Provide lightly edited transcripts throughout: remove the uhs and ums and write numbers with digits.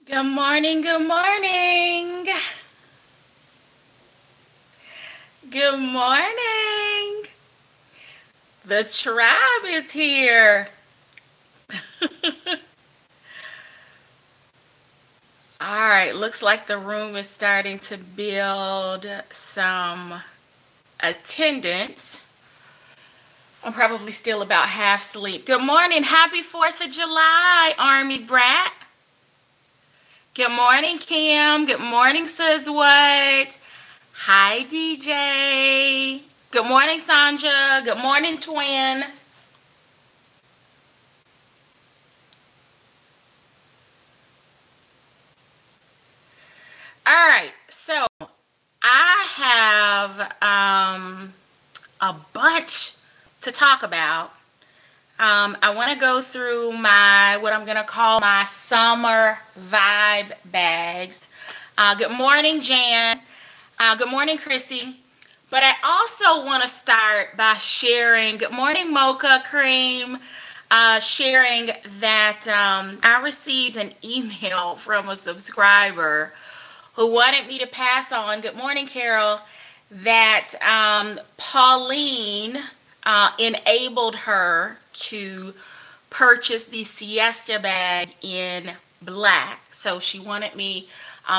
Good morning, good morning. Good morning. The tribe is here. All right, looks like the room is starting to build some attendance. I'm probably still about half asleep. Good morning. Happy 4th of July, Army Brat. Good morning, Kim. Good morning, Sizwat. Hi, DJ. Good morning, Sanja. Good morning, Twin. All right, so I have a bunch to talk about. I want to go through what I'm going to call my summer vibe bags. Good morning, Jan. Good morning, Chrissy. But I also want to start by sharing, good morning, Mocha Cream, sharing that I received an email from a subscriber who wanted me to pass on, good morning, Carol, that Pauline enabled her to purchase the Siesta bag in black. So she wanted me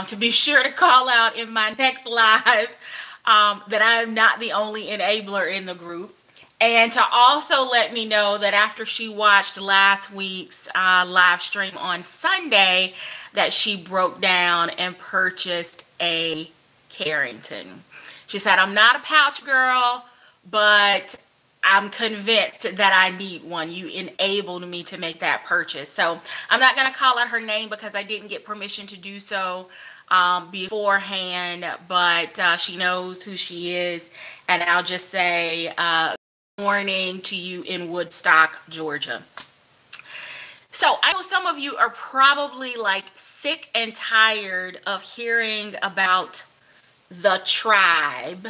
to be sure to call out in my next live that I am not the only enabler in the group. And to also let me know that after she watched last week's live stream on Sunday, that she broke down and purchased a Carrington. She said, I'm not a pouch girl, but I'm convinced that I need one. You enabled me to make that purchase. So I'm not going to call out her name because I didn't get permission to do so beforehand, but she knows who she is. And I'll just say, morning to you in Woodstock, Georgia. So I know some of you are probably like sick and tired of hearing about the tribe.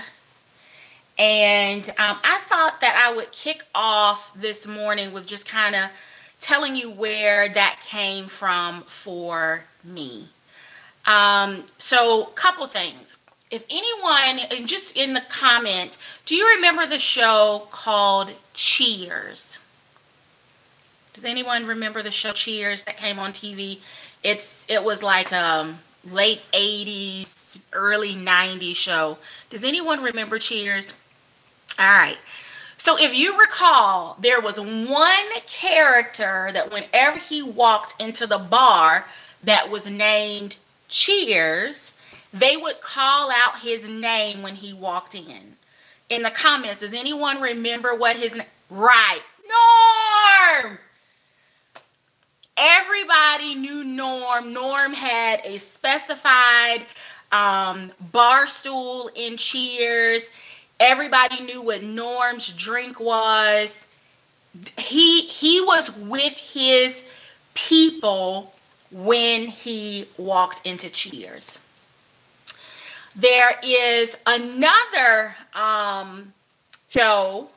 And I thought that I would kick off this morning with just kind of telling you where that came from for me. So couple things. If anyone, and just in the comments, do you remember the show called Cheers? Does anyone remember the show Cheers that came on TV? It was like a late 80s, early 90s show. Does anyone remember Cheers? All right. So if you recall, there was one character that whenever he walked into the bar that was named Cheers, they would call out his name when he walked in. In the comments, does anyone remember what his name? Right. Norm! Everybody knew Norm. Norm had a specified bar stool in Cheers. Everybody knew what Norm's drink was. He was with his people when he walked into Cheers. There is another show.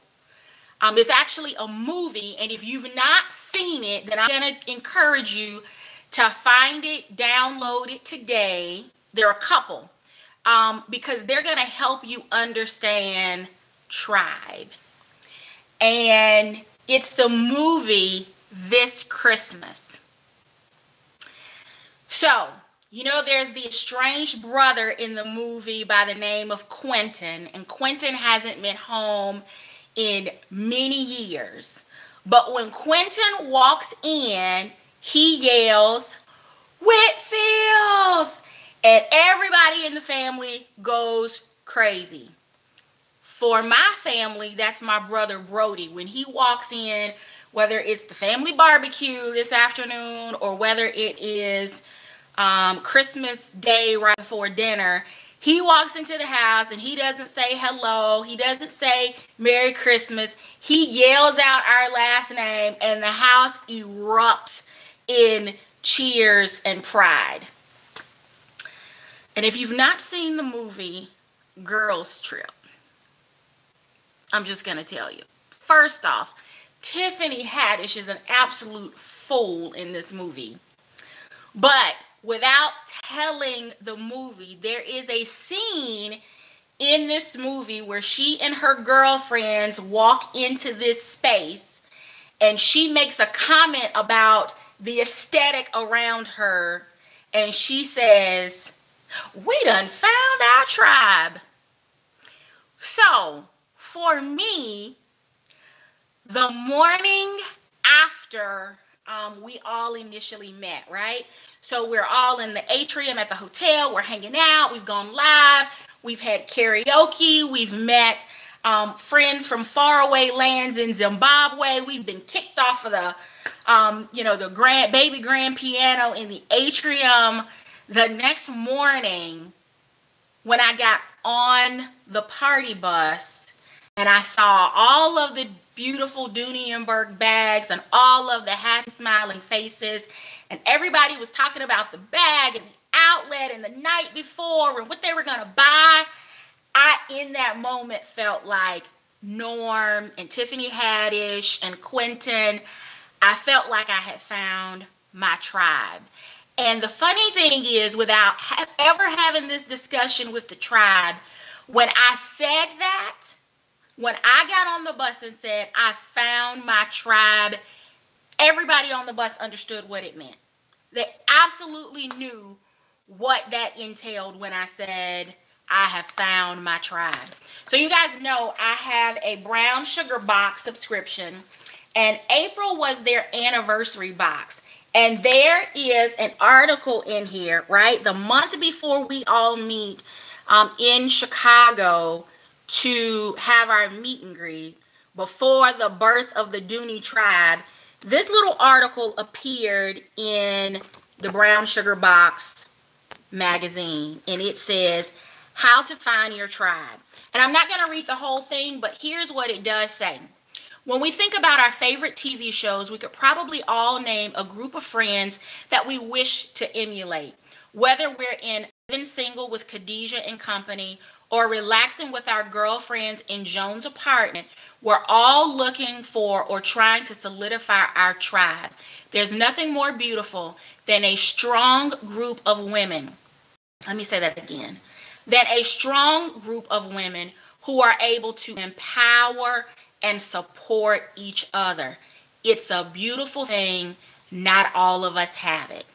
It's actually a movie, and if you've not seen it, then I'm going to encourage you to find it, download it today. There are a couple, because they're going to help you understand tribe. And it's the movie This Christmas. So, you know, there's the estranged brother in the movie by the name of Quentin, and Quentin hasn't been home in many years. But when Quentin walks in, he yells, Whitfields! And everybody in the family goes crazy. For my family, that's my brother Brody. When he walks in, whether it's the family barbecue this afternoon or whether it is Christmas Day right before dinner, he walks into the house and he doesn't say hello. He doesn't say Merry Christmas. He yells out our last name and the house erupts in cheers and pride. And if you've not seen the movie Girls Trip, I'm just going to tell you. First off, Tiffany Haddish is an absolute fool in this movie. But without telling the movie, there is a scene in this movie where she and her girlfriends walk into this space, and she makes a comment about the aesthetic around her, and she says, "We done found our tribe." So for me, the morning after we all initially met, right? So we're all in the atrium at the hotel. We're hanging out. We've gone live. We've had karaoke. We've met friends from faraway lands in Zimbabwe. We've been kicked off of the, the baby grand piano in the atrium. The next morning, when I got on the party bus and I saw all of the beautiful Dooney and Bourke bags and all of the happy smiling faces, and everybody was talking about the bag and the outlet and the night before and what they were going to buy, I in that moment felt like Norm and Tiffany Haddish and Quentin. I felt like I had found my tribe. And the funny thing is, without ever having this discussion with the tribe, when I said that, when I got on the bus and said, I found my tribe, everybody on the bus understood what it meant. They absolutely knew what that entailed when I said, I have found my tribe. So you guys know I have a brown sugar box subscription, and April was their anniversary box. And there is an article in here, right? The month before we all meet in Chicago to have our meet and greet, before the birth of the Dooney tribe, this little article appeared in the Brown Sugar Box magazine, and it says, How to Find Your Tribe. And I'm not going to read the whole thing, but here's what it does say. When we think about our favorite TV shows, we could probably all name a group of friends that we wish to emulate. Whether we're in Living Single with Khadijah and Company or relaxing with our girlfriends in Joan's apartment, we're all looking for or trying to solidify our tribe. There's nothing more beautiful than a strong group of women. Let me say that again. Than a strong group of women who are able to empower and support each other. It's a beautiful thing. Not all of us have it.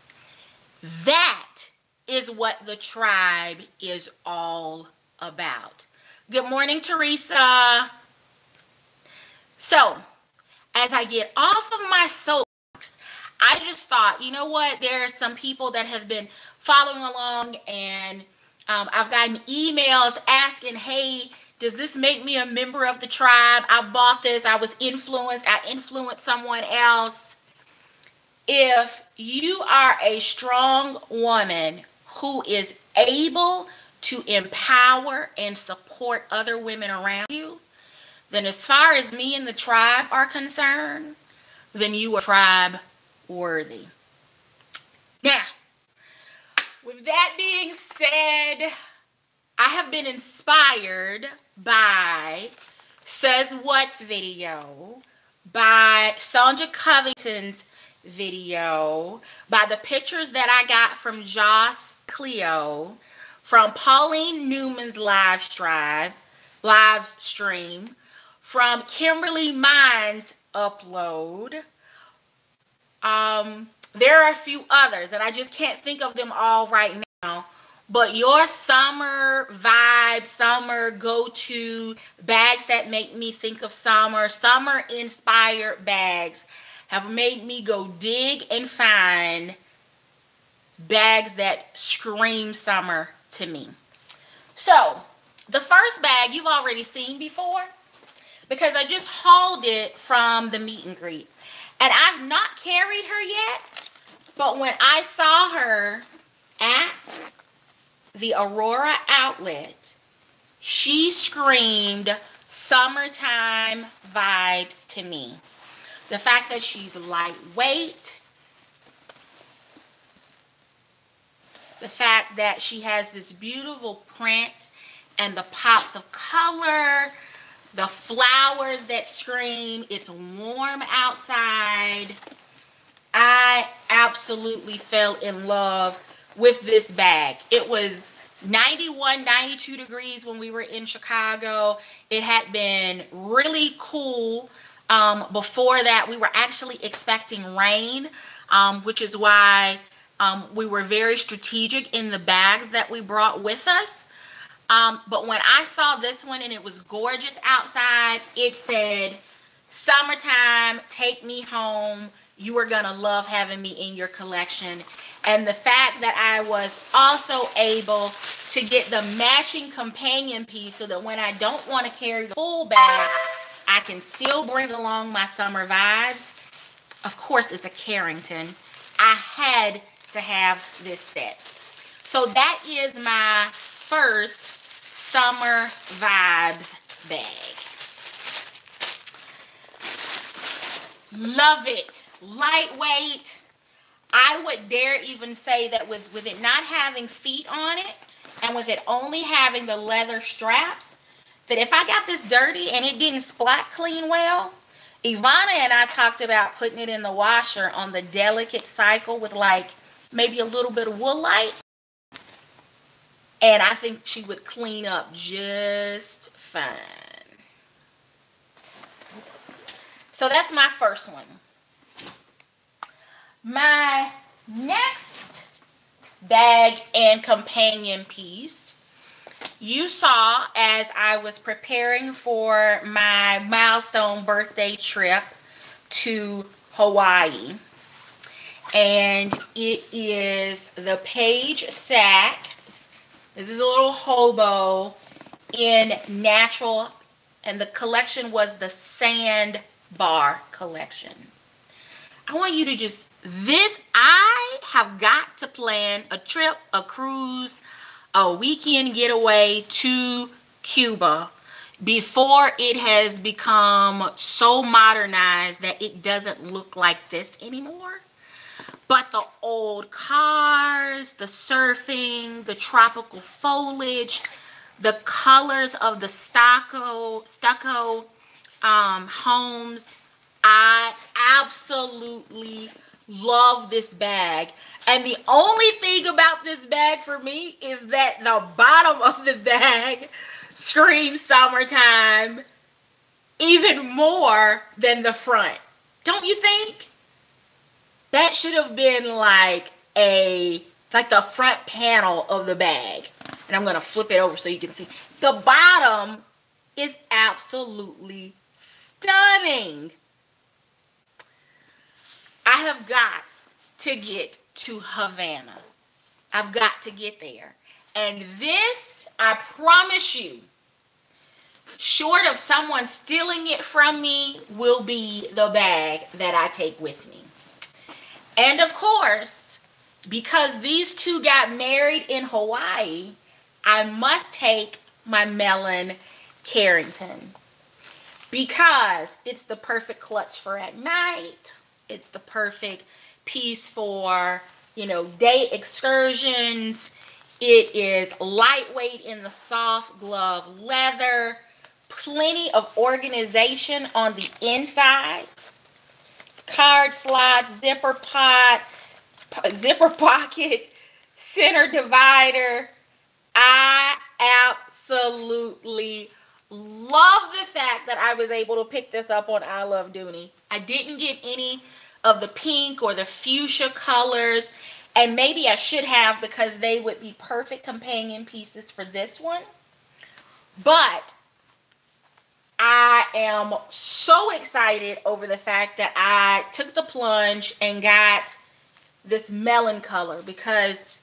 That is what the tribe is all about. Good morning, Teresa. So, as I get off of my soapbox, I just thought, you know what? There are some people that have been following along, and I've gotten emails asking, hey, does this make me a member of the tribe? I bought this. I was influenced. I influenced someone else. If you are a strong woman who is able to empower and support other women around you, then as far as me and the tribe are concerned, then you are tribe worthy. Now, with that being said, I have been inspired by Says What's video, by Sonja Covington's video, by the pictures that I got from Joss Cleo, from Pauline Newman's live stream, from Kimberly Mine's upload. There are a few others, and I just can't think of them all right now. But your summer vibe, summer go-to bags that make me think of summer, summer-inspired bags have made me go dig and find bags that scream summer to me. So, the first bag you've already seen before because I just hauled it from the meet and greet. And I've not carried her yet, but when I saw her at the Aurora outlet, she screamed summertime vibes to me. The fact that she's lightweight, the fact that she has this beautiful print and the pops of color, the flowers that scream, it's warm outside. I absolutely fell in love with this bag. It was 91, 92 degrees when we were in Chicago. It had been really cool. Before that, we were actually expecting rain, which is why we were very strategic in the bags that we brought with us. But when I saw this one and it was gorgeous outside, it said, "Summertime, take me home. You are gonna love having me in your collection." And the fact that I was also able to get the matching companion piece so that when I don't want to carry the full bag, I can still bring along my summer vibes. Of course, it's a Carrington. I had to have this set. So that is my first summer vibes bag. Love it. Lightweight. I would dare even say that with it not having feet on it and with it only having the leather straps, that if I got this dirty and it didn't splat clean well, Ivana and I talked about putting it in the washer on the delicate cycle with like maybe a little bit of Woolite, and I think she would clean up just fine. So that's my first one. My next bag and companion piece, you saw as I was preparing for my milestone birthday trip to Hawaii. And it is the Page Sack. This is a little hobo in natural, and the collection was the Sandbar collection. I want you to just, I have got to plan a trip, a cruise, a weekend getaway to Cuba before it has become so modernized that it doesn't look like this anymore. But the old cars, the surfing, the tropical foliage, the colors of the stucco homes, I absolutely love this bag. And the only thing about this bag for me is that the bottom of the bag screams summertime even more than the front. Don't you think? That should have been like the front panel of the bag. And I'm going to flip it over so you can see. The bottom is absolutely stunning. I have got to get to Havana. I've got to get there. And this, I promise you, short of someone stealing it from me, will be the bag that I take with me. And of course, because these two got married in Hawaii, I must take my melon Carrington. Because it's the perfect clutch for at night. It's the perfect piece for, day excursions. It is lightweight in the soft glove leather. Plenty of organization on the inside. Card slots, zipper pocket, center divider. I absolutely love the fact that I was able to pick this up on I Love Dooney. I didn't get any of the pink or the fuchsia colors, and maybe I should have because they would be perfect companion pieces for this one. But I am so excited over the fact that I took the plunge and got this melon color, because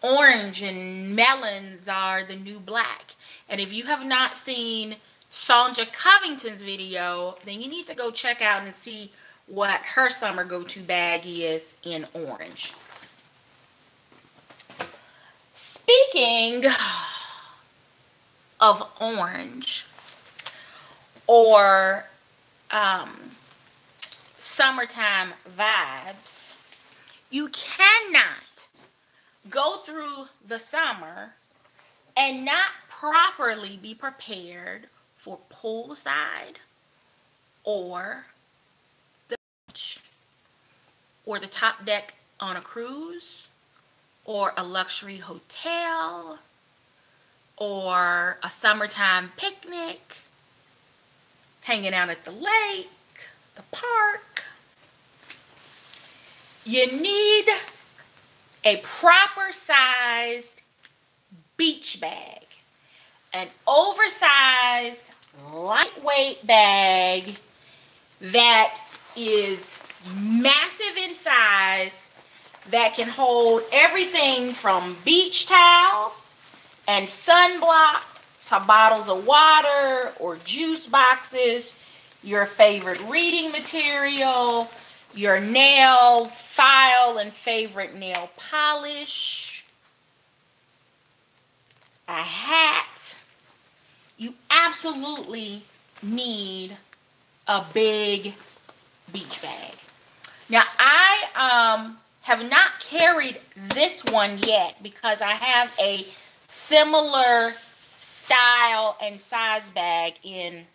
orange and melons are the new black. And if you have not seen Sonja Covington's video, then you need to go check out and see what her summer go-to bag is in orange. Speaking of orange, or summertime vibes, you cannot go through the summer and not properly be prepared for poolside or the beach or the top deck on a cruise or a luxury hotel, or a summertime picnic, hanging out at the lake, the park. You need a proper sized beach bag, an oversized, lightweight bag that is massive in size, that can hold everything from beach towels and sunblock to bottles of water or juice boxes, your favorite reading material, your nail file and favorite nail polish, a hat. You absolutely need a big beach bag. Now, I have not carried this one yet because I have a similar style and size bag in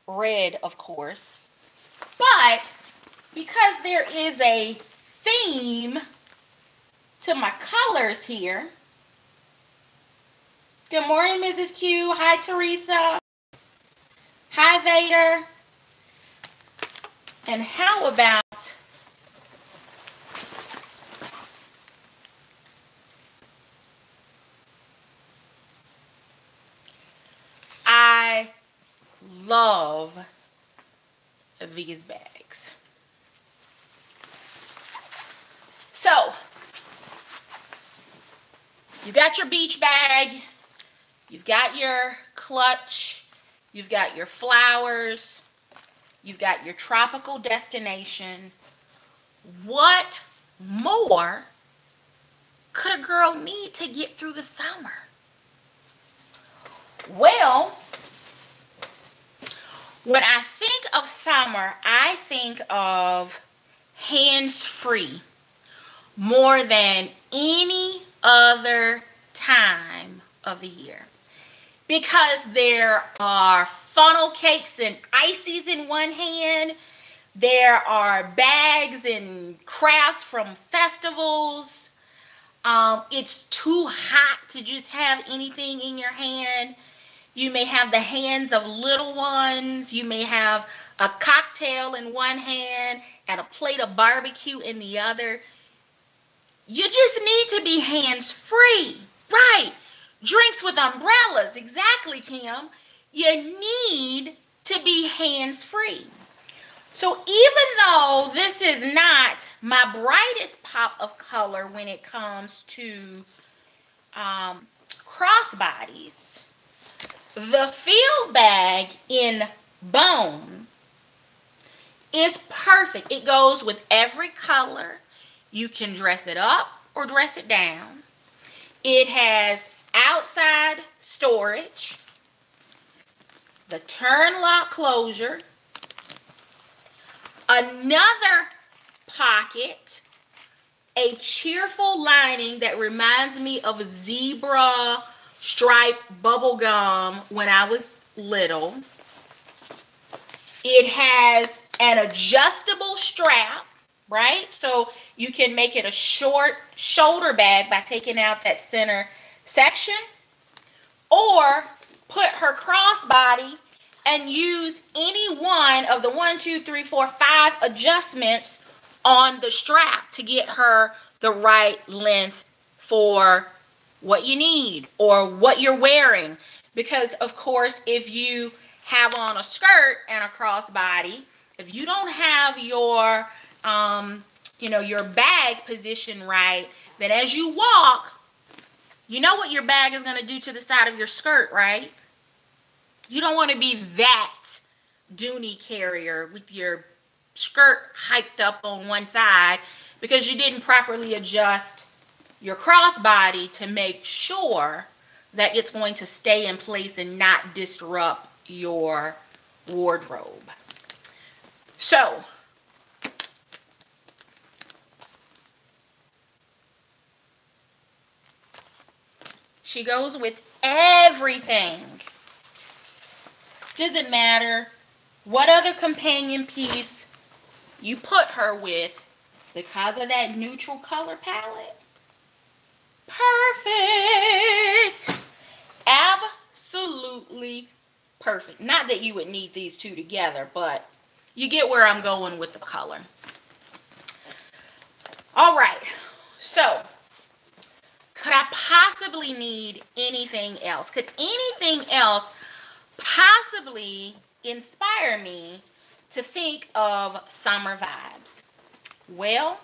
red, of course. But because there is a theme to my colors here. Good morning, Mrs. Q. Hi, Teresa. Hi, Vader. And how about I love these bags. So, you got your beach bag, you've got your clutch, you've got your flowers, you've got your tropical destination. What more could a girl need to get through the summer? Well, when I think of summer, I think of hands-free more than any other time of the year, because there are funnel cakes and ices in one hand, there are bags and crafts from festivals. It's too hot to just have anything in your hand. You may have the hands of little ones. You may have a cocktail in one hand and a plate of barbecue in the other. You just need to be hands-free. Right. Drinks with umbrellas. Exactly, Kim. You need to be hands-free. So even though this is not my brightest pop of color when it comes to crossbodies, the field bag in bone is perfect. It goes with every color. You can dress it up or dress it down. It has outside storage, the turn lock closure, another pocket, a cheerful lining that reminds me of zebra striped bubble gum when I was little. It has an adjustable strap, right? So you can make it a short shoulder bag by taking out that center section, or put her crossbody and use any one of the 1, 2, 3, 4, 5 adjustments on the strap to get her the right length for what you need or what you're wearing. Because of course, if you have on a skirt and a crossbody, if you don't have your your bag positioned right, then as you walk, you know what your bag is going to do to the side of your skirt, right? You don't want to be that Dooney carrier with your skirt hiked up on one side because you didn't properly adjust your crossbody to make sure that it's going to stay in place and not disrupt your wardrobe. So, she goes with everything. Doesn't matter what other companion piece you put her with, because of that neutral color palette. Perfect. Absolutely perfect. Not that you would need these two together, but you get where I'm going with the color. All right, so could I possibly need anything else? Could anything else possibly inspire me to think of summer vibes? Well,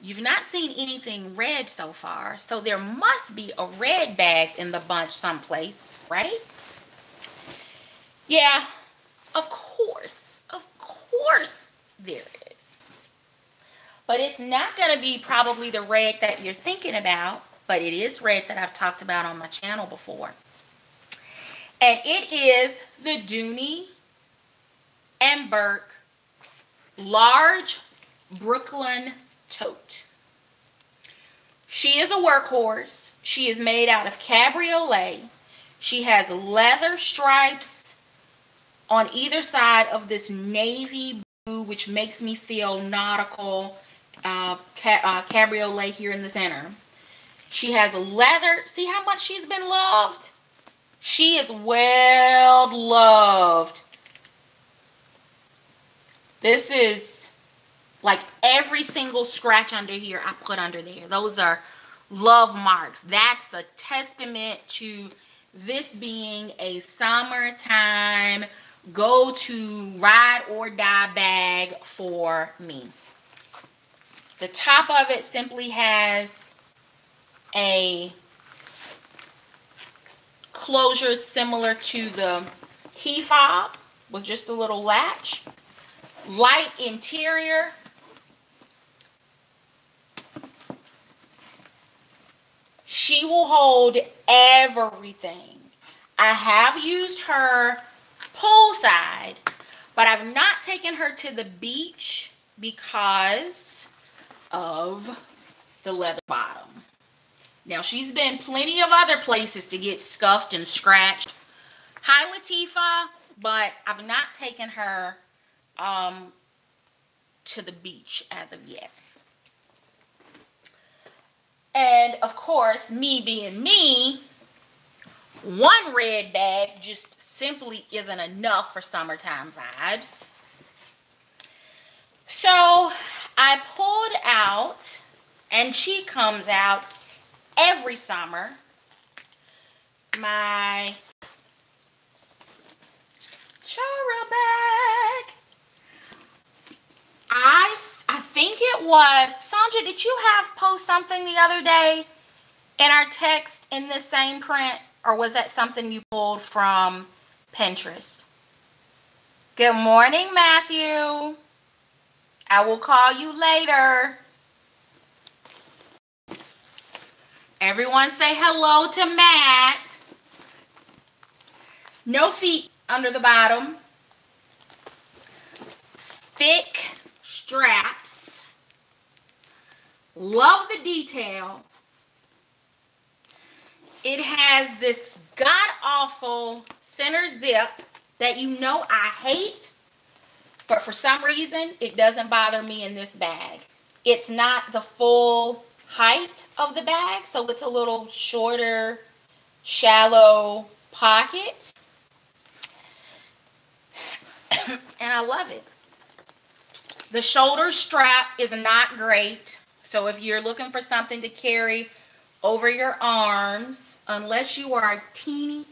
you've not seen anything red so far, so there must be a red bag in the bunch someplace, right? Yeah, of course there is. But it's not going to be probably the red that you're thinking about, but it is red that I've talked about on my channel before. And it is the Dooney and Bourke large Brooklyn tote. She is a workhorse. She is made out of cabriolet. She has leather stripes on either side of this navy blue, which makes me feel nautical, cabriolet here in the center. She has leather. See how much she's been loved? She is well loved. This is like every single scratch under here I put under there. Those are love marks. That's a testament to this being a summertime go-to ride or die bag for me. The top of it simply has a closure similar to the key fob with just a little latch. Light interior. She will hold everything. I have used her poolside, but I've not taken her to the beach because of the leather bottom. Now, she's been plenty of other places to get scuffed and scratched. Hi, Latifah, but I've not taken her to the beach as of yet. And of course, me being me, one red bag just simply isn't enough for summertime vibes. So I pulled out, and she comes out every summer, my Chara bag. I think it was, Sandra, did you have post something the other day in our text in this same print? Or was that something you pulled from Pinterest? Good morning, Matthew. I will call you later. Everyone say hello to Matt. No feet under the bottom. Thick straps. Love the detail. It has this god-awful center zip that you know I hate, but for some reason it doesn't bother me in this bag. It's not the full height of the bag, so it's a little shorter, shallow pocket. And I love it. The shoulder strap is not great, so if you're looking for something to carry over your arms, unless you are teeny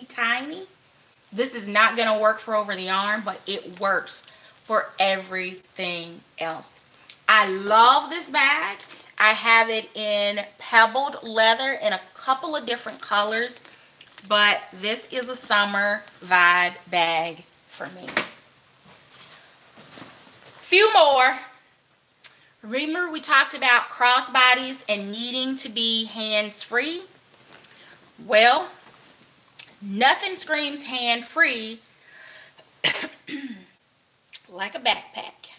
tiny, this is not going to work for over the arm, but it works for everything else. I love this bag. I have it in pebbled leather in a couple of different colors, but this is a summer vibe bag for me. Few more. Remember we talked about crossbodies and needing to be hands-free? Well, nothing screams hand-free like a backpack.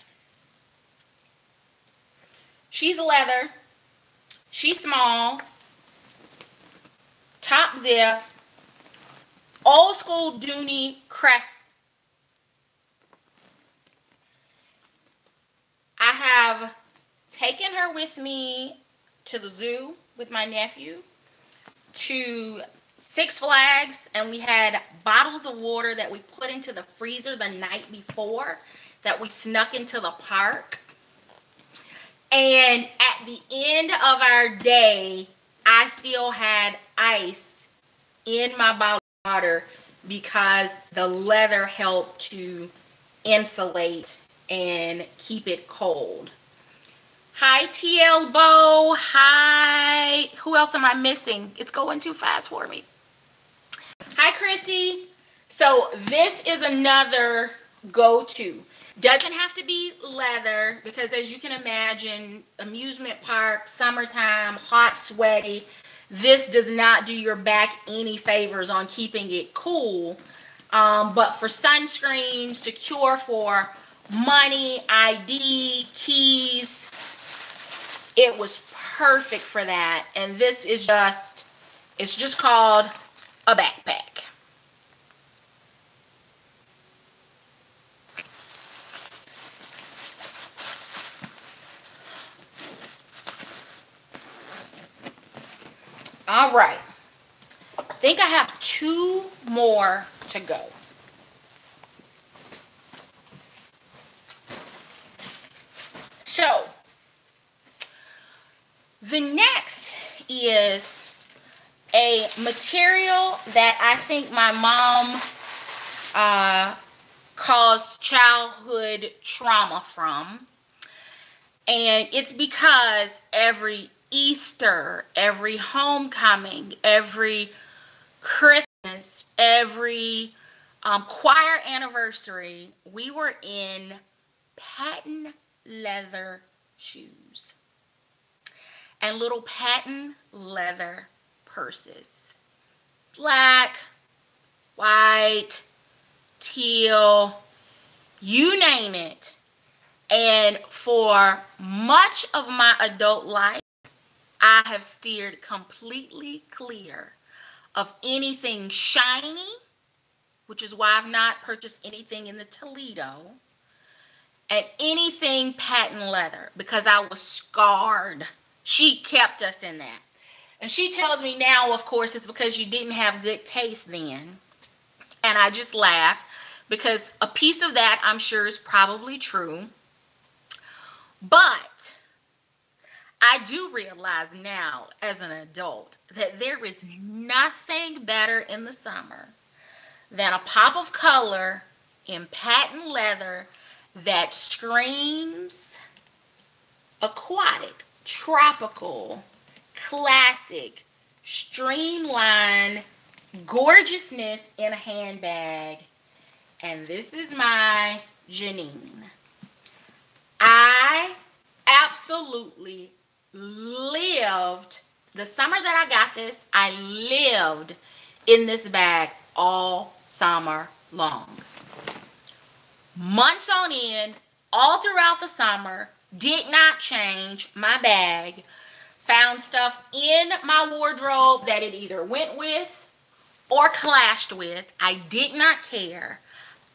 She's leather. She's small. Top zip. Old school Dooney crest. I have taken her with me to the zoo with my nephew, to Six Flags, and we had bottles of water that we put into the freezer the night before that we snuck into the park. And at the end of our day, I still had ice in my bottle of water because the leather helped to insulate and keep it cold. Hi, TL Bo. Hi. Who else am I missing? It's going too fast for me. Hi, Chrissy. So this is another go-to. Doesn't have to be leather because, as you can imagine, amusement park, summertime, hot, sweaty, this does not do your back any favors on keeping it cool. But for sunscreen, secure for money, ID, keys, it was perfect for that. And this is just, it's just called a backpack. All right, I think I have 2 more to go. So the next is a material that I think my mom caused childhood trauma from. And it's because every Easter, every homecoming, every Christmas, every choir anniversary, we were in patent leather shoes and little patent leather purses. Black, white, teal, you name it. And for much of my adult life, I have steered completely clear of anything shiny, which is why I've not purchased anything in the Toledo, and anything patent leather, because I was scarred. She kept us in that. And she tells me now, of course, it's because you didn't have good taste then. And I just laugh, because a piece of that, I'm sure, is probably true. But I do realize now, as an adult, that there is nothing better in the summer than a pop of color in patent leather that screams aquatic, tropical, classic, streamlined gorgeousness in a handbag. And this is my Janine. I absolutely lived, the summer that I got this, I lived in this bag all summer long. Months on end, all throughout the summer, did not change my bag. Found stuff in my wardrobe that it either went with or clashed with. I did not care.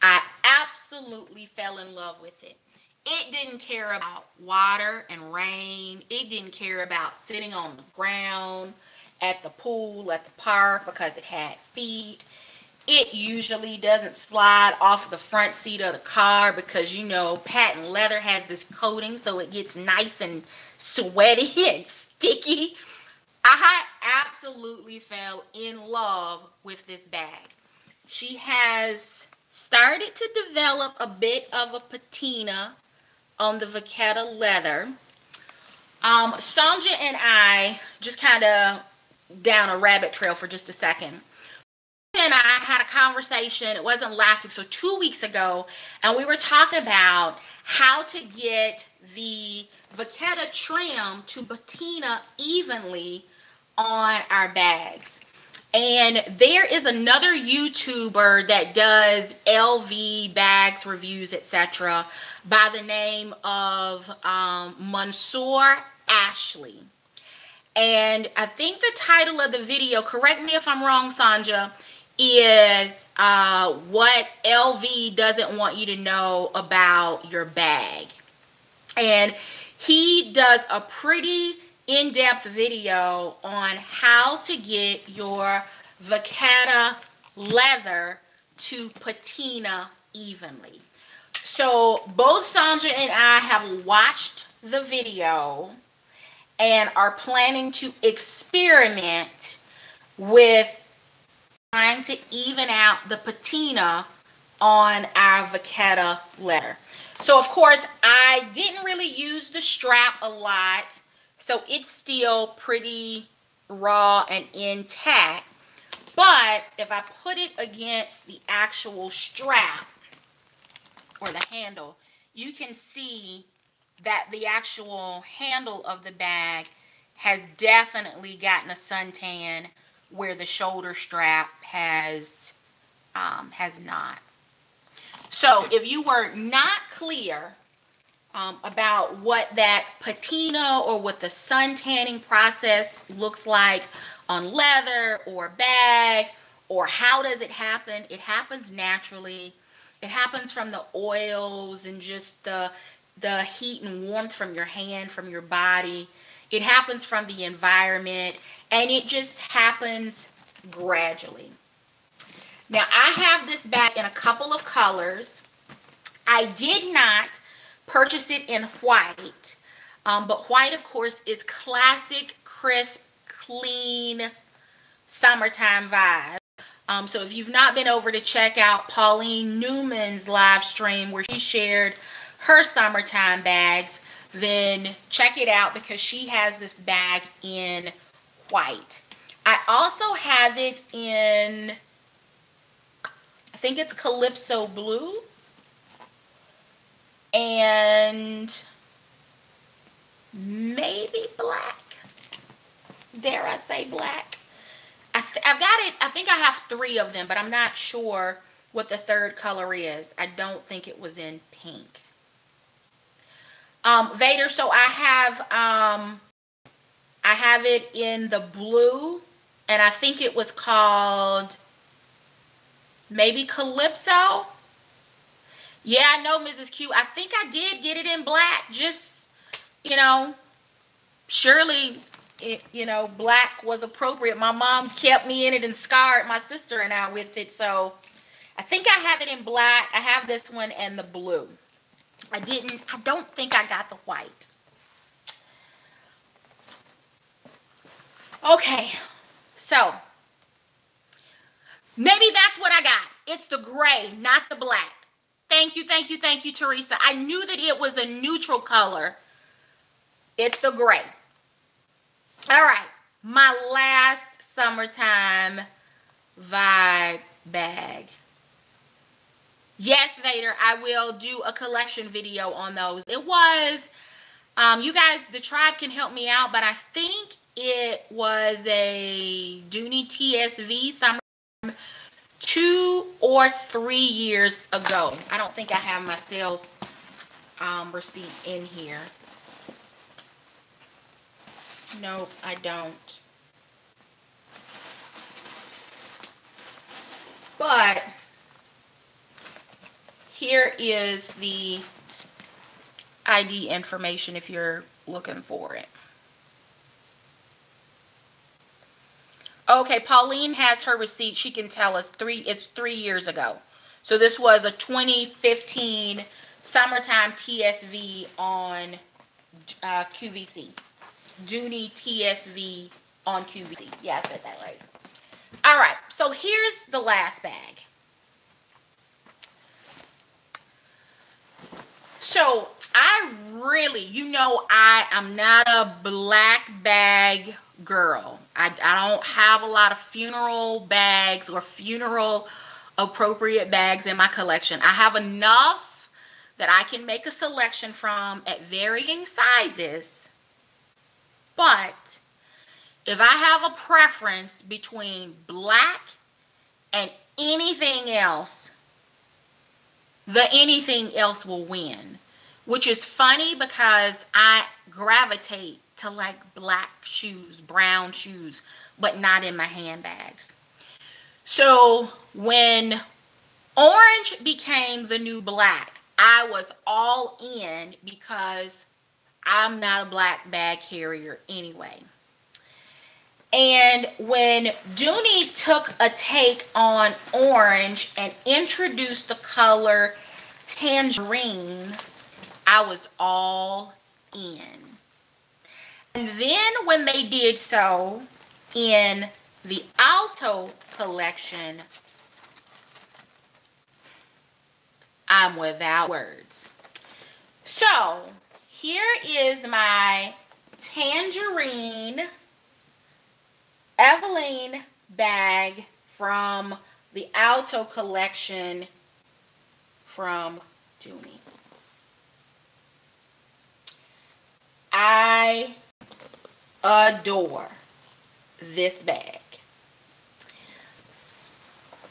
I absolutely fell in love with it. It didn't care about water and rain. It didn't care about sitting on the ground, at the pool, at the park, because it had feet. It usually doesn't slide off the front seat of the car because, you know, patent leather has this coating so it gets nice and sweaty and sticky. I absolutely fell in love with this bag. She has started to develop a bit of a patina on the Vachetta leather. Sonja and I, just kind of down a rabbit trail for just a second, and I had a conversation, it wasn't last week, so 2 weeks ago, and we were talking about how to get the Vachetta trim to patina evenly on our bags. And there is another YouTuber that does LV bags reviews, etc., by the name of Mansour Ashley. And I think the title of the video, correct me if I'm wrong, Sonja, is what LV doesn't want you to know about your bag. And he does a pretty in-depth video on how to get your vacata leather to patina evenly. So both Sandra and I have watched the video and are planning to experiment with trying to even out the patina on our vacata leather. So of course I didn't really use the strap a lot, so it's still pretty raw and intact. But if I put it against the actual strap or the handle, you can see that the actual handle of the bag has definitely gotten a suntan where the shoulder strap has not. So if you were not clear about what that patina or what the sun tanning process looks like on leather or bag, or how does it happen, it happens naturally. It happens from the oils and just the heat and warmth from your hand, from your body. It happens from the environment, and it just happens gradually. Now, I have this bag in a couple of colors. I did not purchase it in white, but white, of course, is classic, crisp, clean, summertime vibe. So if you've not been over to check out Pauline Newman's live stream where she shared her summertime bags, then check it out because she has this bag in white. I also have it in, I think it's Calypso Blue and maybe black. Dare I say black? I've got it, I think I have 3 of them, but I'm not sure what the third color is. I don't think it was in pink. Vader, so I have it in the blue, and I think it was called maybe Calypso. Yeah, I know, Mrs. Q. I think I did get it in black. Just, you know, surely, you know, black was appropriate. My mom kept me in it and scarred my sister and I with it. So I think I have it in black. I have this one and the blue. I don't think I got the white. Okay, so maybe that's what I got. It's the gray, not the black. Thank you, thank you, thank you, Teresa. I knew that it was a neutral color. It's the gray. All right, my last summertime vibe bag. Yes, Vader, I will do a collection video on those. It was, you guys, the tribe can help me out, but I think it was a Dooney TSV summertime 2 or 3 years ago. I don't think I have my sales receipt in here. Nope, I don't. But here is the ID information if you're looking for it. Okay, Pauline has her receipt. She can tell us it's 3 years ago. So this was a 2015 summertime TSV on QVC. Dooney TSV on QVC. Yeah, I said that right. All right, so here's the last bag. So I really, you know, I'm not a black bag girl. I don't have a lot of funeral bags or funeral appropriate bags in my collection. I have enough that I can make a selection from at varying sizes. But if I have a preference between black and anything else, the anything else will win. Which is funny because I gravitate to like black shoes, brown shoes, but not in my handbags. So when orange became the new black, I was all in because I'm not a black bag carrier anyway. And when Dooney took a take on orange and introduced the color tangerine, I was all in. And then when they did so in the Alto collection, I'm without words. So here is my tangerine Evelyn bag from the Alto collection from Dooney. I adore this bag.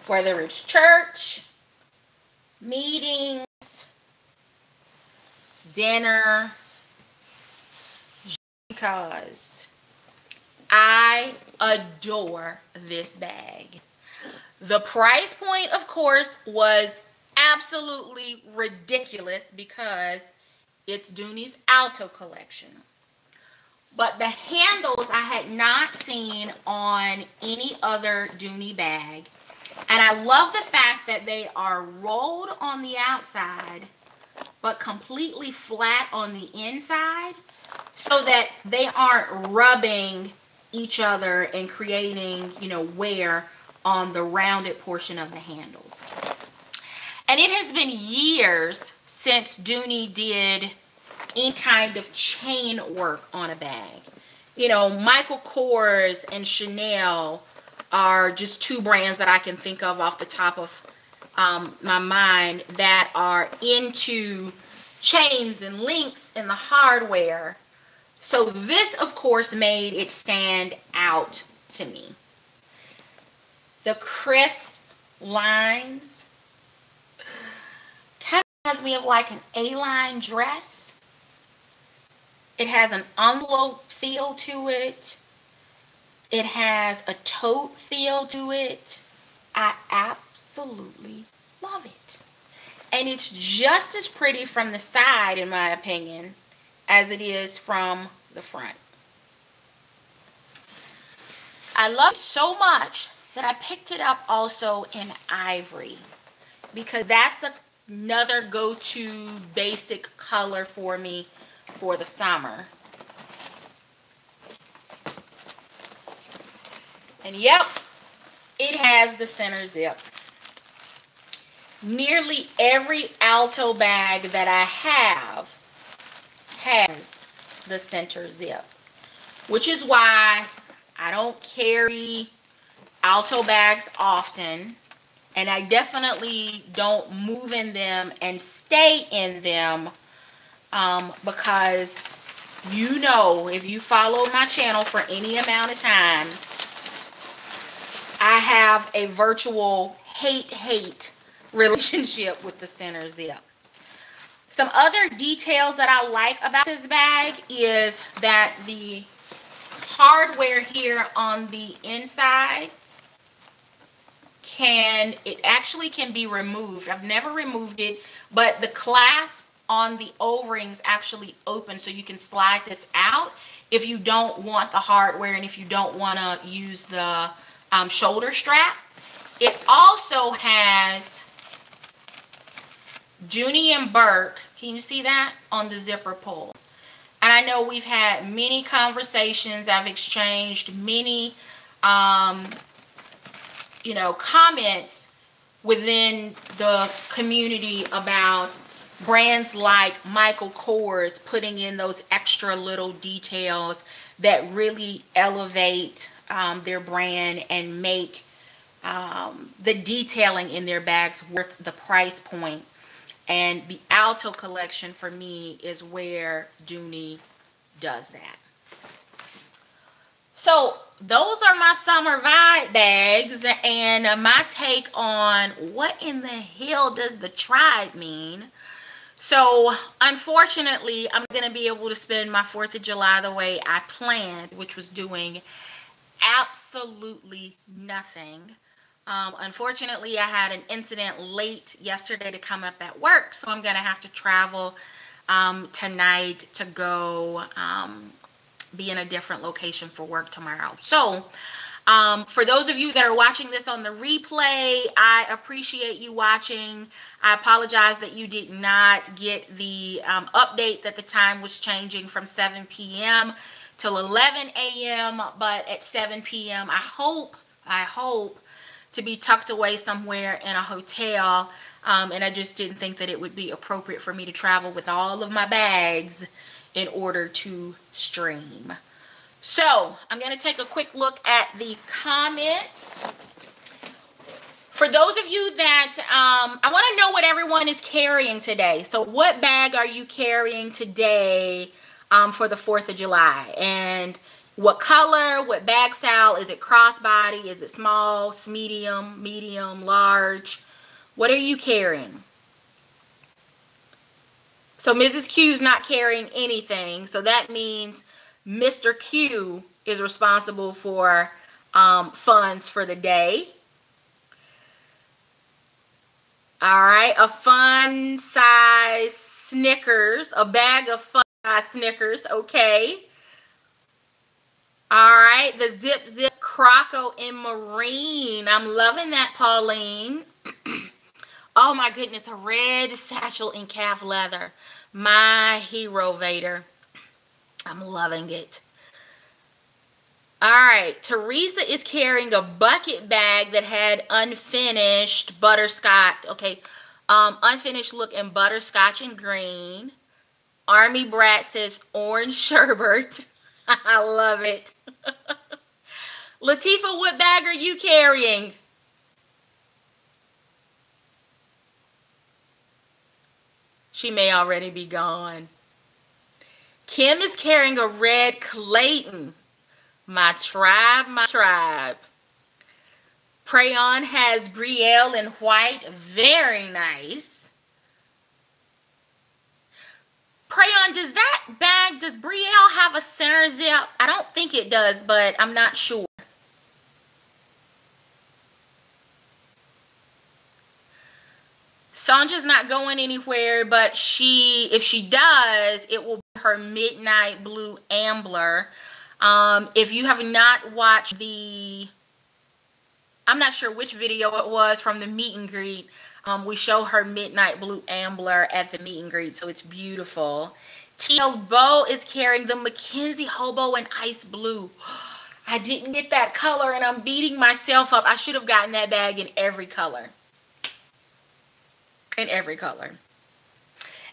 Whether it's church, meetings, dinner, because I adore this bag. The price point, of course, was absolutely ridiculous because it's Dooney's Alto collection. But the handles I had not seen on any other Dooney bag. And I love the fact that they are rolled on the outside, but completely flat on the inside, so that they aren't rubbing each other and creating, wear on the rounded portion of the handles. And it has been years since Dooney did any kind of chain work on a bag. Michael Kors and Chanel are just two brands that I can think of off the top of my mind that are into chains and links in the hardware. So this, of course, made it stand out to me. The crisp lines kind of reminds me of like an A-line dress. It has an envelope feel to it. It has a tote feel to it. I absolutely love it. And it's just as pretty from the side, in my opinion, as it is from the front. I love it so much that I picked it up also in ivory, because that's another go-to basic color for me for the summer. And yep, it has the center zip. Nearly every Alto bag that I have has the center zip, which is why I don't carry Alto bags often, and I definitely don't move in them and stay in them, because if you follow my channel for any amount of time, I have a virtual hate relationship with the center zip. Some other details that I like about this bag is that the hardware here on the inside actually can be removed. I've never removed it, but the clasp on the O-rings actually open, so you can slide this out if you don't want the hardware and if you don't want to use the shoulder strap. It also has Dooney and Bourke, can you see that, on the zipper pull. And I know we've had many conversations, I've exchanged many comments within the community about brands like Michael Kors putting in those extra little details that really elevate their brand and make the detailing in their bags worth the price point. And the Alto collection for me is where Dooney does that. So those are my summer vibe bags and my take on what in the hell does the tribe mean. So unfortunately, I'm going to be able to spend my 4th of July the way I planned, which was doing absolutely nothing. Unfortunately, I had an incident late yesterday to come up at work, so I'm going to have to travel tonight to go be in a different location for work tomorrow. So for those of you that are watching this on the replay, I appreciate you watching. I apologize that you did not get the update that the time was changing from 7 p.m. till 11 a.m. But at 7 p.m. I hope to be tucked away somewhere in a hotel. And I just didn't think that it would be appropriate for me to travel with all of my bags in order to stream. So I'm going to take a quick look at the comments. For those of you that, I want to know what everyone is carrying today. So what bag are you carrying today for the 4th of July? And what color, what bag style? Is it crossbody? Is it small, medium, large? What are you carrying? So Mrs. Q's not carrying anything. So that means Mr. Q is responsible for funds for the day. All right, a fun size Snickers, a bag of fun size Snickers, okay. All right, the Zip Croco in Marine. I'm loving that, Pauline. Oh my goodness, a red satchel in calf leather. My hero, Vader. I'm loving it. All right, Teresa is carrying a bucket bag that had unfinished butterscotch. Okay, unfinished look in butterscotch and green. Army Brat says orange sherbet. I love it. Latifa, what bag are you carrying? She may already be gone. Kim is carrying a red Clayton. My tribe, my tribe. Prayon has Brielle in white. Very nice. Prayon, does that bag, does Brielle have a center zip? I don't think it does, but I'm not sure. Sonja's not going anywhere, but if she does, it will be her midnight blue Ambler. If you have not watched I'm not sure which video it was from the meet and greet, we show her midnight blue Ambler at the meet and greet, so it's beautiful. TL Bo is carrying the Mackenzie Hobo in ice blue. I didn't get that color and I'm beating myself up. I should have gotten that bag in every color. In every color.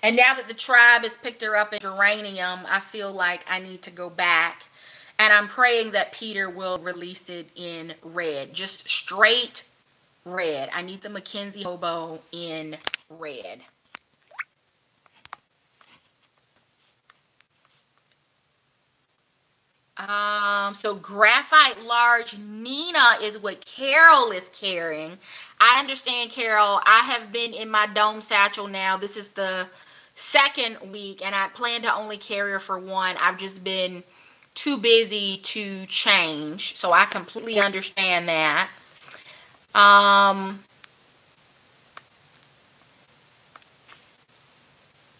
And now that the tribe has picked her up in geranium, I feel like I need to go back. And I'm praying that Peter will release it in red. Just straight red. I need the Mackenzie Hobo in red. So graphite large Nina is what Carol is carrying. I understand, Carol. I have been in my dome satchel now. This is the 2nd week, and I plan to only carry her for 1. I've just been too busy to change, so I completely understand that. Oh,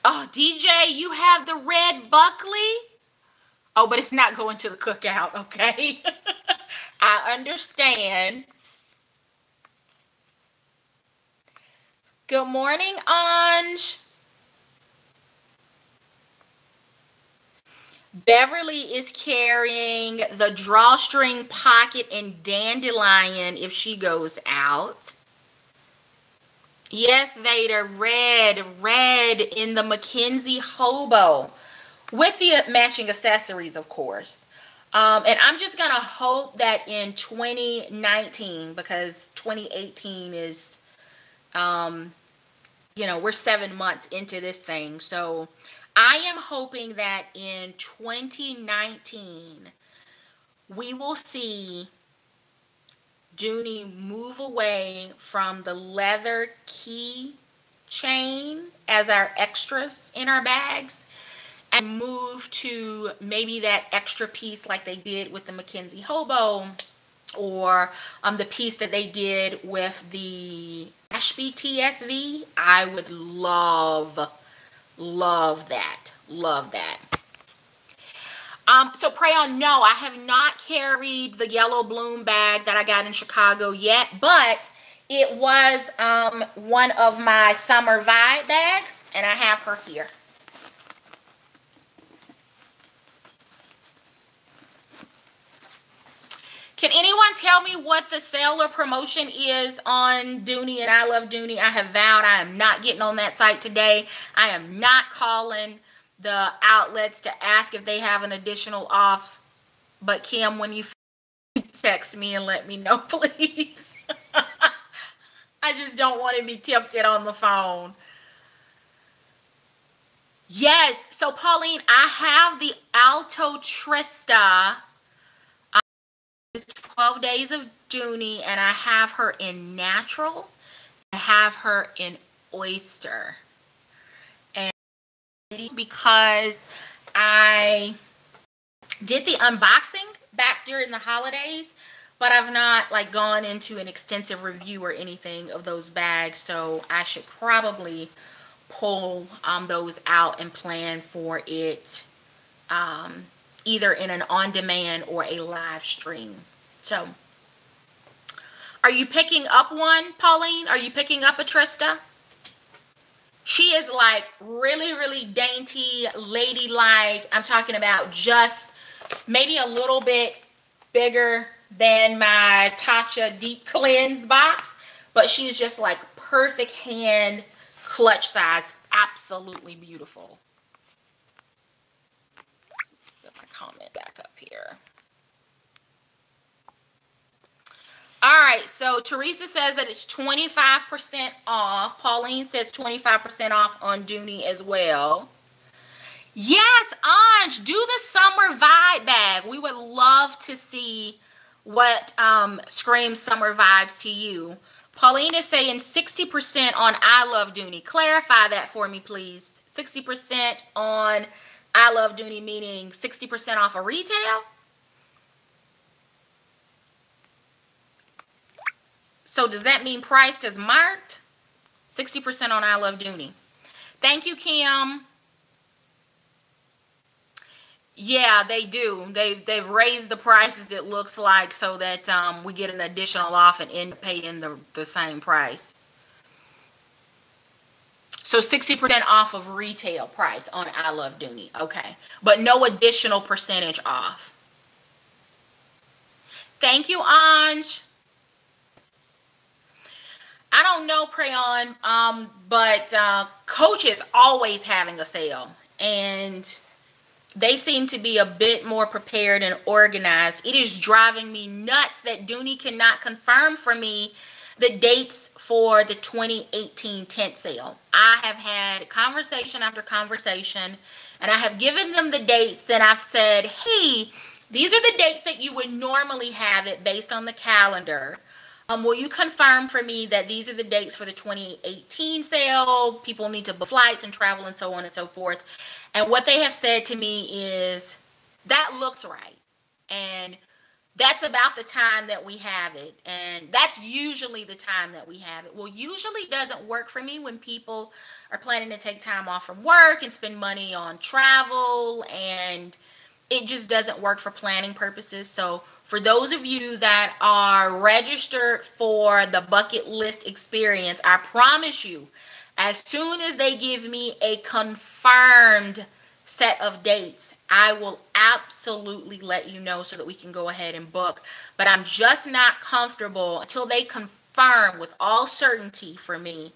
DJ, you have the red Buckley? Oh, but it's not going to the cookout, okay? I understand. Good morning, Anj. Beverly is carrying the drawstring pocket in dandelion if she goes out. Yes, Vader, red in the Mackenzie Hobo with the matching accessories, of course. And I'm just going to hope that in 2019, because 2018 is, you know, we're 7 months into this thing. So I am hoping that in 2019, we will see Dooney move away from the leather key chain as our extras in our bags and move to maybe that extra piece like they did with the Mackenzie Hobo, or the piece that they did with the Ashby TSV. I would love Love that. Love that. So pray on, no, I have not carried the yellow bloom bag that I got in Chicago yet, but it was one of my summer vibe bags, and I have her here. Can anyone tell me what the sale or promotion is on Dooney and I Love Dooney? I have vowed I am not getting on that site today. I am not calling the outlets to ask if they have an additional off. But Kim, when you text me and let me know, please. I just don't want to be tempted on the phone. Yes, so Pauline, I have the Alto Trista, 12 Days of Dooney, and I have her in natural. I have her in oyster. And because I did the unboxing back during the holidays, but I've not like gone into an extensive review or anything of those bags, so I should probably pull those out and plan for it either in an on-demand or a live stream. So, are you picking up one, Pauline? Are you picking up a Trista? She is like really, really dainty, ladylike. I'm talking about just maybe a little bit bigger than my Tatcha Deep Cleanse box, but she's just like perfect hand clutch size. Absolutely beautiful. Get my comment back up here. All right, so Teresa says that it's 25% off. Pauline says 25% off on Dooney as well. Yes, Anj, do the summer vibe bag. We would love to see what screams summer vibes to you. Pauline is saying 60% on I Love Dooney. Clarify that for me, please. 60% on I Love Dooney, meaning 60% off of retail? So does that mean priced as marked? 60% on I Love Dooney. Thank you, Kim. Yeah, they do. They've raised the prices, it looks like, so that we get an additional off and end paying the same price. So 60% off of retail price on I Love Dooney. Okay. But no additional percentage off. Thank you, Anj. I don't know, Crayon, but Coach is always having a sale, and they seem to be a bit more prepared and organized. It is driving me nuts that Dooney cannot confirm for me the dates for the 2018 tent sale. I have had conversation after conversation, and I have given them the dates, and I've said, hey, these are the dates that you would normally have it based on the calendar. Will you confirm for me that these are the dates for the 2018 sale? People need to book flights and travel and so on and so forth. And what they have said to me is, that looks right. And that's about the time that we have it. And that's usually the time that we have it. Well, usually doesn't work for me when people are planning to take time off from work and spend money on travel. And it just doesn't work for planning purposes. So for those of you that are registered for the bucket list experience, I promise you, as soon as they give me a confirmed set of dates, I will absolutely let you know so that we can go ahead and book. But I'm just not comfortable until they confirm with all certainty for me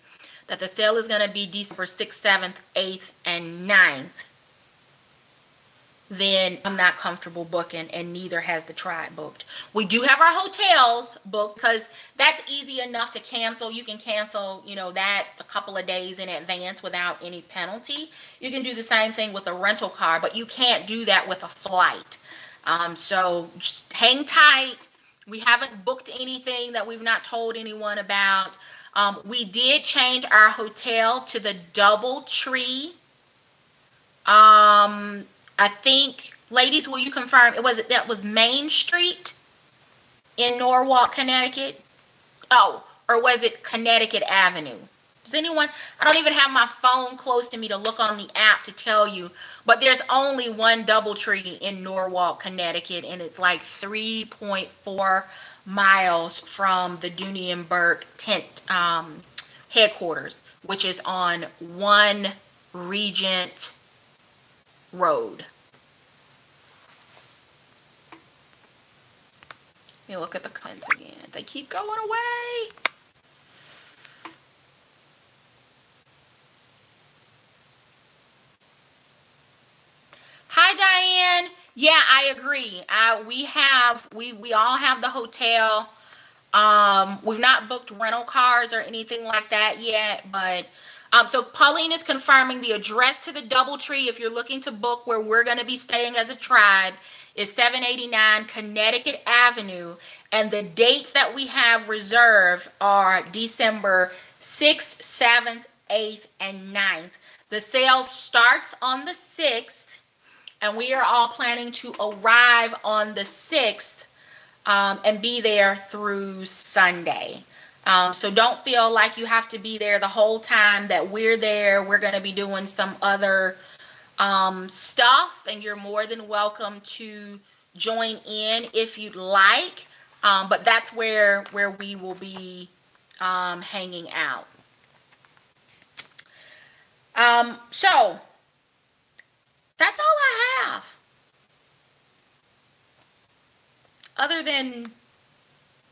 that the sale is going to be December 6th, 7th, 8th, and 9th. Then I'm not comfortable booking, and neither has the tribe booked. We do have our hotels booked because that's easy enough to cancel. You can cancel, you know, that a couple of days in advance without any penalty. You can do the same thing with a rental car, but you can't do that with a flight. So just hang tight. We haven't booked anything that we've not told anyone about. We did change our hotel to the DoubleTree. I think, ladies, will you confirm, that was Main Street in Norwalk, Connecticut? Oh, or was it Connecticut Avenue? Does anyone? I don't even have my phone close to me to look on the app to tell you, but there's only one DoubleTree in Norwalk, Connecticut, and it's like 3.4 miles from the Dooney and Bourke tent headquarters, which is on 1 Regent Road. Let me look at the comments again. They keep going away. Hi, Diane. Yeah, I agree. We all have the hotel. We've not booked rental cars or anything like that yet, but so Pauline is confirming the address to the DoubleTree if you're looking to book where we're going to be staying as a tribe is 789 Connecticut Avenue, and the dates that we have reserved are December 6th, 7th, 8th, and 9th. The sale starts on the 6th, and we are all planning to arrive on the 6th and be there through Sunday. So don't feel like you have to be there the whole time that we're there. We're going to be doing some other stuff, and you're more than welcome to join in if you'd like. But that's where we will be hanging out. So that's all I have. Other than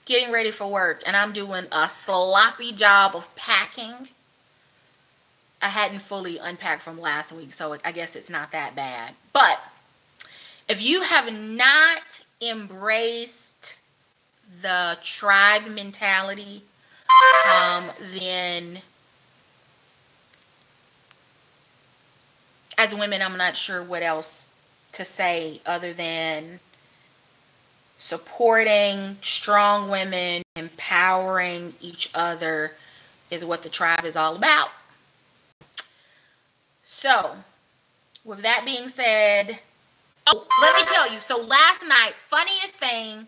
getting ready for work, and I'm doing a sloppy job of packing. I hadn't fully unpacked from last week, so I guess it's not that bad. But if you have not embraced the tribe mentality, then as women, I'm not sure what else to say other than supporting strong women, empowering each other is what the tribe is all about. So, with that being said, oh, let me tell you. So last night, funniest thing,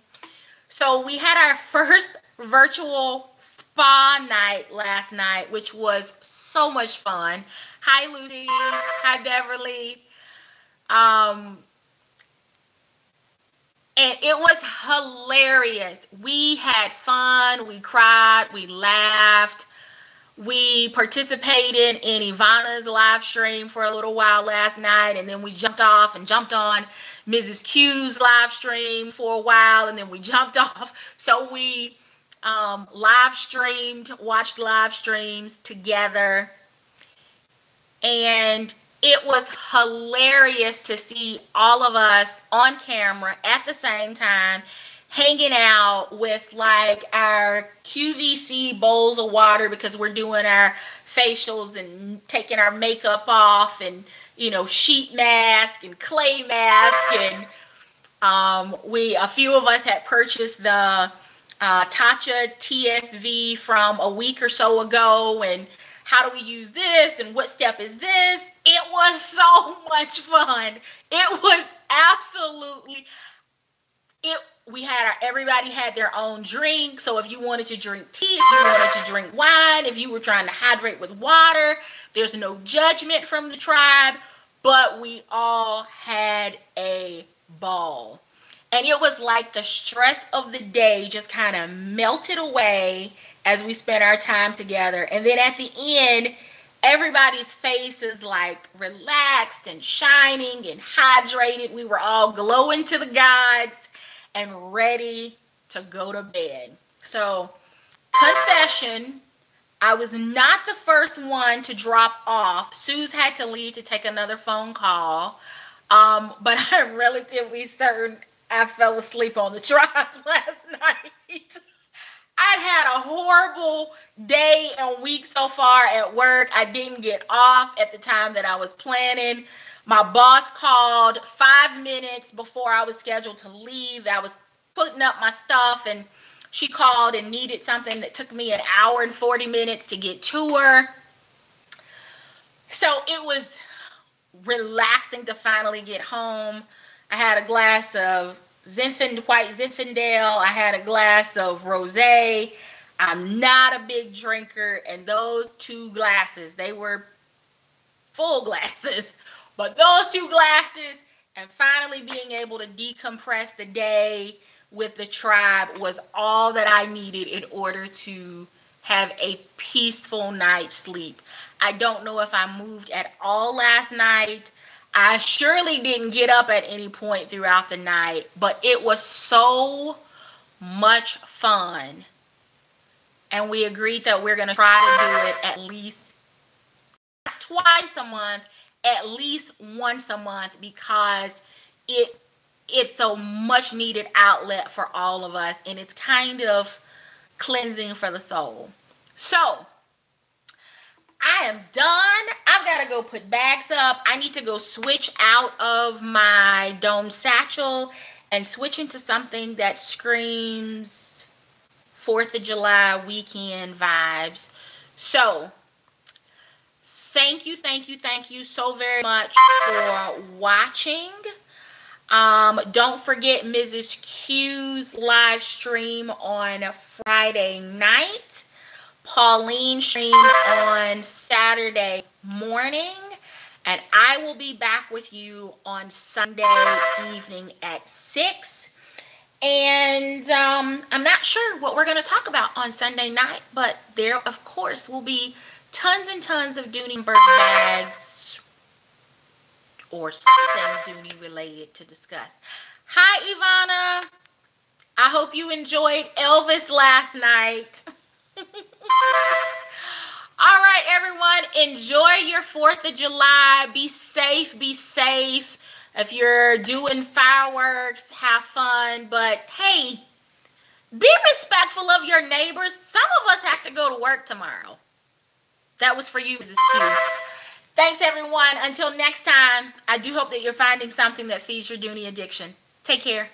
so we had our first virtual spa night last night, which was so much fun. Hi, Lucy. Hi, Beverly. And it was hilarious. We had fun. We cried. We laughed. We participated in Ivana's live stream for a little while last night. And then we jumped off and jumped on Mrs. Q's live stream for a while. And then we jumped off. So we live streamed, watched live streams together. And it was hilarious to see all of us on camera at the same time, hanging out with like our QVC bowls of water because we're doing our facials and taking our makeup off, and, you know, sheet mask and clay mask. And a few of us had purchased the Tatcha TSV from a week or so ago, and how do we use this and what step is this? It was so much fun. It was absolutely, everybody had their own drink. So if you wanted to drink tea, if you wanted to drink wine, if you were trying to hydrate with water, there's no judgment from the tribe, but we all had a ball. And it was like the stress of the day just kind of melted away as we spent our time together. And then at the end, everybody's face is like relaxed and shining and hydrated. We were all glowing to the gods and ready to go to bed. So, confession, I was not the first one to drop off. Suze had to leave to take another phone call. But I'm relatively certain I fell asleep on the tribe last night. I'd had a horrible day and week so far at work. I didn't get off at the time that I was planning. My boss called 5 minutes before I was scheduled to leave. I was putting up my stuff, and she called and needed something that took me 1 hour and 40 minutes to get to her. So it was relaxing to finally get home. I had a glass of white Zinfandel. I had a glass of rosé. I I'm not a big drinker, and those 2 glasses, they were full glasses, but those 2 glasses and finally being able to decompress the day with the tribe was all that I needed in order to have a peaceful night's sleep. I don't know if I moved at all last night. I surely didn't get up at any point throughout the night, but it was so much fun. And we agreed that we're going to try to do it at least twice a month, at least once a month, because it's a much needed outlet for all of us, and it's kind of cleansing for the soul. So I am done. I've got to go put bags up. I need to go switch out of my dome satchel and switch into something that screams 4th of July weekend vibes. So thank you so very much for watching. Don't forget Mrs. Q's live stream on Friday night. Pauline stream on Saturday morning. And I will be back with you on Sunday evening at 6. And I'm not sure what we're going to talk about on Sunday night, but there, of course, will be tons and tons of Dooney and Bourke bags or something Dooney related to discuss. Hi, Ivana. I hope you enjoyed Elvis last night. All right, everyone. Enjoy your 4th of July. Be safe. Be safe. If you're doing fireworks, have fun. But, hey, be respectful of your neighbors. Some of us have to go to work tomorrow. That was for you, Mrs. Q. Thanks, everyone. Until next time, I do hope that you're finding something that feeds your Dooney addiction. Take care.